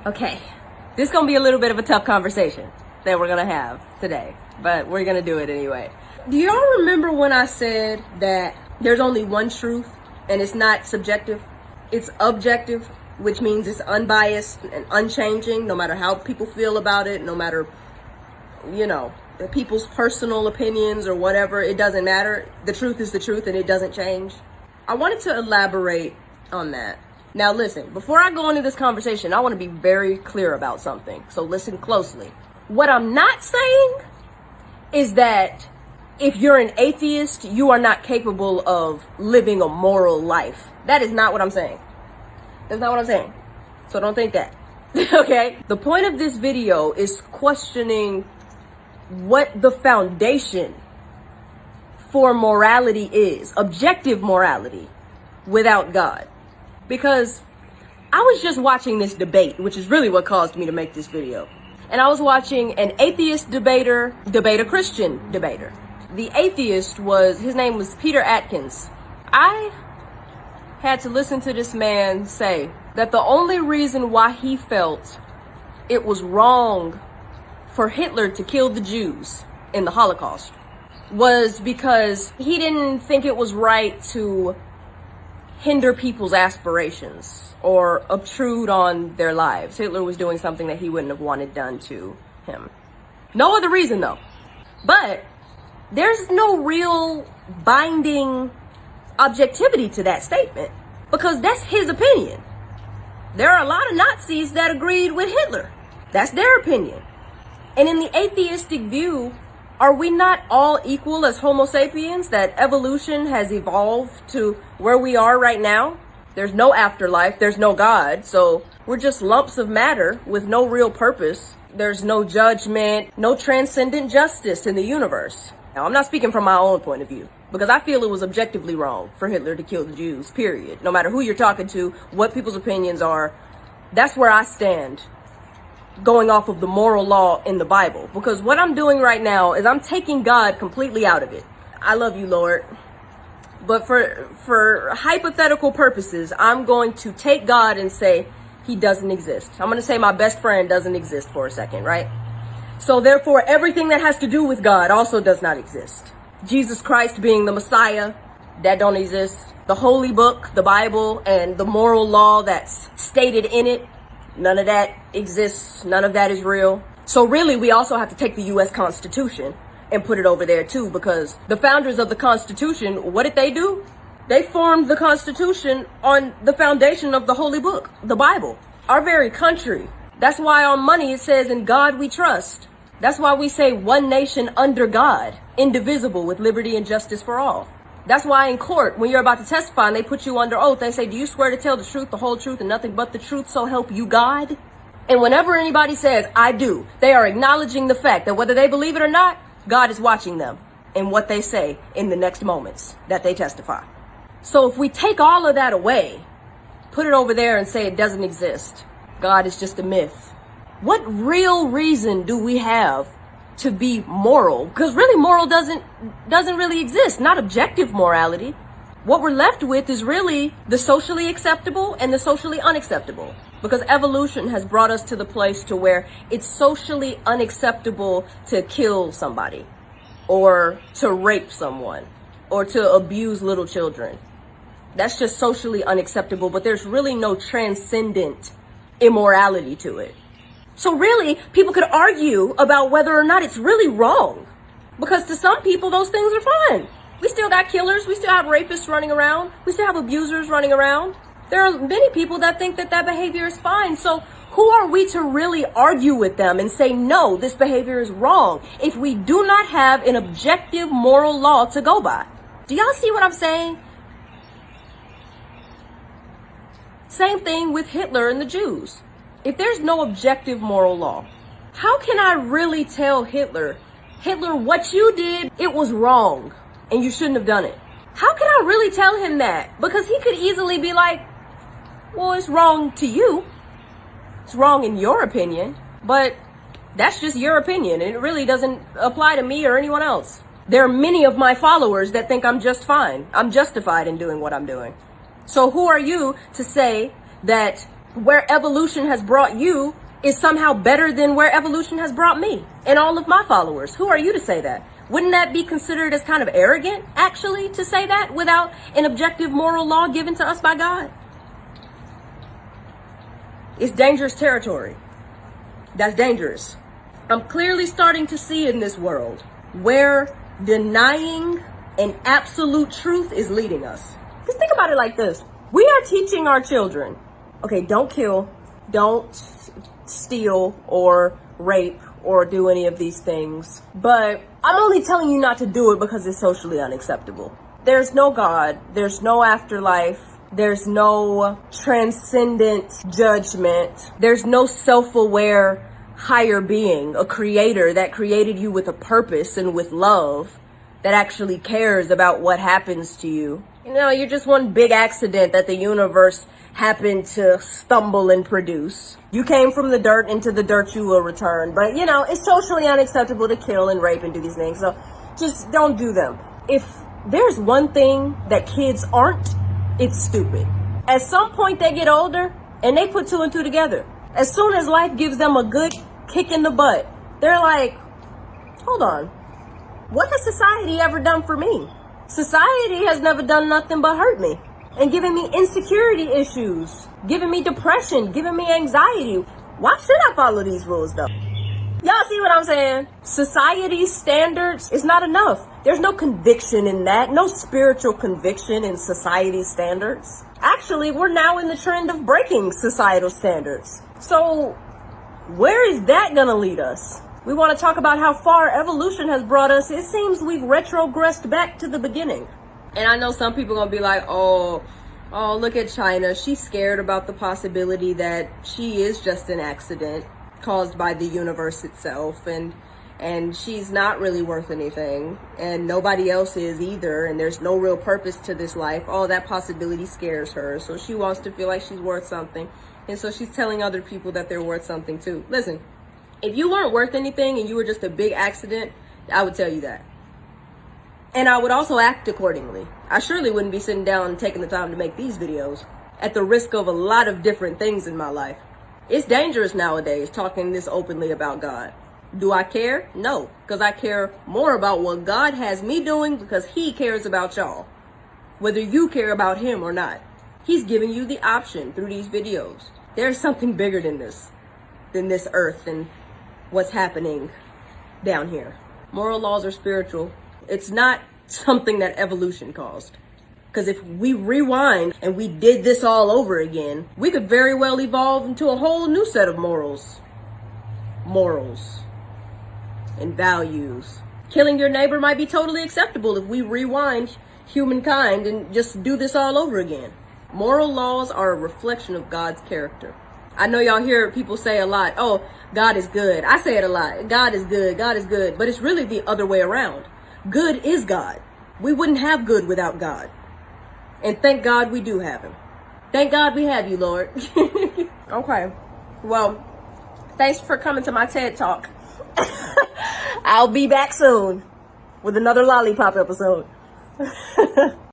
Okay, this is gonna be a little bit of a tough conversation that we're gonna have today, but we're gonna do it anyway. Do y'all remember when I said that there's only one truth and it's not subjective? It's objective, which means it's unbiased and unchanging, no matter how people feel about it, no matter, the people's personal opinions or whatever, it doesn't matter. The truth is the truth and it doesn't change. I wanted to elaborate on that. Now listen, before I go into this conversation, I want to be very clear about something. So listen closely. What I'm not saying is that if you're an atheist, you are not capable of living a moral life. That is not what I'm saying. That's not what I'm saying. So don't think that. Okay? The point of this video is questioning what the foundation for morality is, objective morality, without God. Because I was just watching this debate, which is really what caused me to make this video. And I was watching an atheist debater debate a Christian debater. The atheist his name was Peter Atkins. I had to listen to this man say that the only reason why he felt it was wrong for Hitler to kill the Jews in the Holocaust was because he didn't think it was right to hinder people's aspirations or obtrude on their lives. Hitler was doing something that he wouldn't have wanted done to him. No other reason though. But there's no real binding objectivity to that statement because that's his opinion. There are a lot of Nazis that agreed with Hitler. That's their opinion. And in the atheistic view, are we not all equal as Homo sapiens, that evolution has evolved to where we are right now? There's no afterlife, there's no God, so we're just lumps of matter with no real purpose. There's no judgment, no transcendent justice in the universe. Now, I'm not speaking from my own point of view, because I feel it was objectively wrong for Hitler to kill the Jews, period. No matter who you're talking to, what people's opinions are, that's where I stand, going off of the moral law in the Bible. Because what I'm doing right now is I'm taking God completely out of it. I love you, Lord. But for hypothetical purposes, I'm going to take God and say he doesn't exist. I'm going to say my best friend doesn't exist for a second, right? So therefore, everything that has to do with God also does not exist. Jesus Christ being the Messiah, that don't exist. The Holy Book, the Bible, and the moral law that's stated in it, none of that exists. None of that is real. So really, we also have to take the U.S. Constitution and put it over there too, because the founders of the Constitution, what did they do? They formed the Constitution on the foundation of the Holy Book, the Bible, our very country. That's why on money it says, "In God we trust." That's why we say one nation under God, indivisible, with liberty and justice for all. That's why in court, when you're about to testify and they put you under oath, they say, "Do you swear to tell the truth, the whole truth, and nothing but the truth, so help you God?" And whenever anybody says, "I do," they are acknowledging the fact that whether they believe it or not, God is watching them and what they say in the next moments that they testify. So if we take all of that away, put it over there and say it doesn't exist, God is just a myth, what real reason do we have to be moral? Because really moral doesn't really exist, not objective morality. What we're left with is really the socially acceptable and the socially unacceptable. Because evolution has brought us to the place to where it's socially unacceptable to kill somebody, or to rape someone, or to abuse little children. That's just socially unacceptable, but there's really no transcendent immorality to it. So really, people could argue about whether or not it's really wrong. Because to some people, those things are fine. We still got killers, we still have rapists running around, we still have abusers running around. There are many people that think that that behavior is fine. So who are we to really argue with them and say, no, this behavior is wrong, if we do not have an objective moral law to go by? Do y'all see what I'm saying? Same thing with Hitler and the Jews. If there's no objective moral law, how can I really tell Hitler, what you did, it was wrong and you shouldn't have done it? How can I really tell him that? Because he could easily be like, well, it's wrong to you. It's wrong in your opinion, but that's just your opinion. And it really doesn't apply to me or anyone else. There are many of my followers that think I'm just fine. I'm justified in doing what I'm doing. So who are you to say that where evolution has brought you is somehow better than where evolution has brought me and all of my followers. Who are you to say that? Wouldn't that be considered as kind of arrogant, actually, to say that without an objective moral law given to us by God? It's dangerous territory. That's dangerous. I'm clearly starting to see in this world where denying an absolute truth is leading us. Just think about it like this. We are teaching our children, okay, don't kill, don't steal or rape or do any of these things. But I'm only telling you not to do it because it's socially unacceptable. There's no God. There's no afterlife. There's no transcendent judgment. There's no self-aware higher being, a creator that created you with a purpose and with love that actually cares about what happens to you. You know, you're just one big accident that the universe happened to stumble and produce. You came from the dirt, into the dirt you will return. But, you know, it's socially unacceptable to kill and rape and do these things. So just don't do them. If there's one thing that kids aren't, it's stupid. At some point they get older and they put two and two together. As soon as life gives them a good kick in the butt, they're like, hold on, what has society ever done for me? Society has never done nothing but hurt me and given me insecurity issues, giving me depression, giving me anxiety. Why should I follow these rules though? Y'all see what I'm saying? Society's standards is not enough. There's no conviction in that, no spiritual conviction in society's standards. Actually, we're now in the trend of breaking societal standards. So where is that gonna lead us? We want to talk about how far evolution has brought us. It seems we've retrogressed back to the beginning. And I know some people are gonna be like, oh, look at China. She's scared about the possibility that she is just an accident caused by the universe itself, and she's not really worth anything, and nobody else is either, and there's no real purpose to this life. Oh, that possibility scares her, so she wants to feel like she's worth something, and so she's telling other people that they're worth something too. Listen, if you weren't worth anything and you were just a big accident, I would tell you that. And I would also act accordingly. I surely wouldn't be sitting down and taking the time to make these videos at the risk of a lot of different things in my life. It's dangerous nowadays talking this openly about God. Do I care? No, because I care more about what God has me doing because he cares about y'all. Whether you care about him or not. He's giving you the option through these videos. There's something bigger than this earth and what's happening down here. Moral laws are spiritual. It's not something that evolution caused. Because if we rewind and we did this all over again, we could very well evolve into a whole new set of morals and values. Killing your neighbor might be totally acceptable if we rewind humankind and just do this all over again. Moral laws are a reflection of God's character. I know y'all hear people say a lot, oh, God is good. I say it a lot. God is good. God is good. But it's really the other way around. Good is God. We wouldn't have good without God. And thank God we do have him. Thank God we have you, Lord. Okay. Well, thanks for coming to my TED Talk. I'll be back soon with another lollipop episode.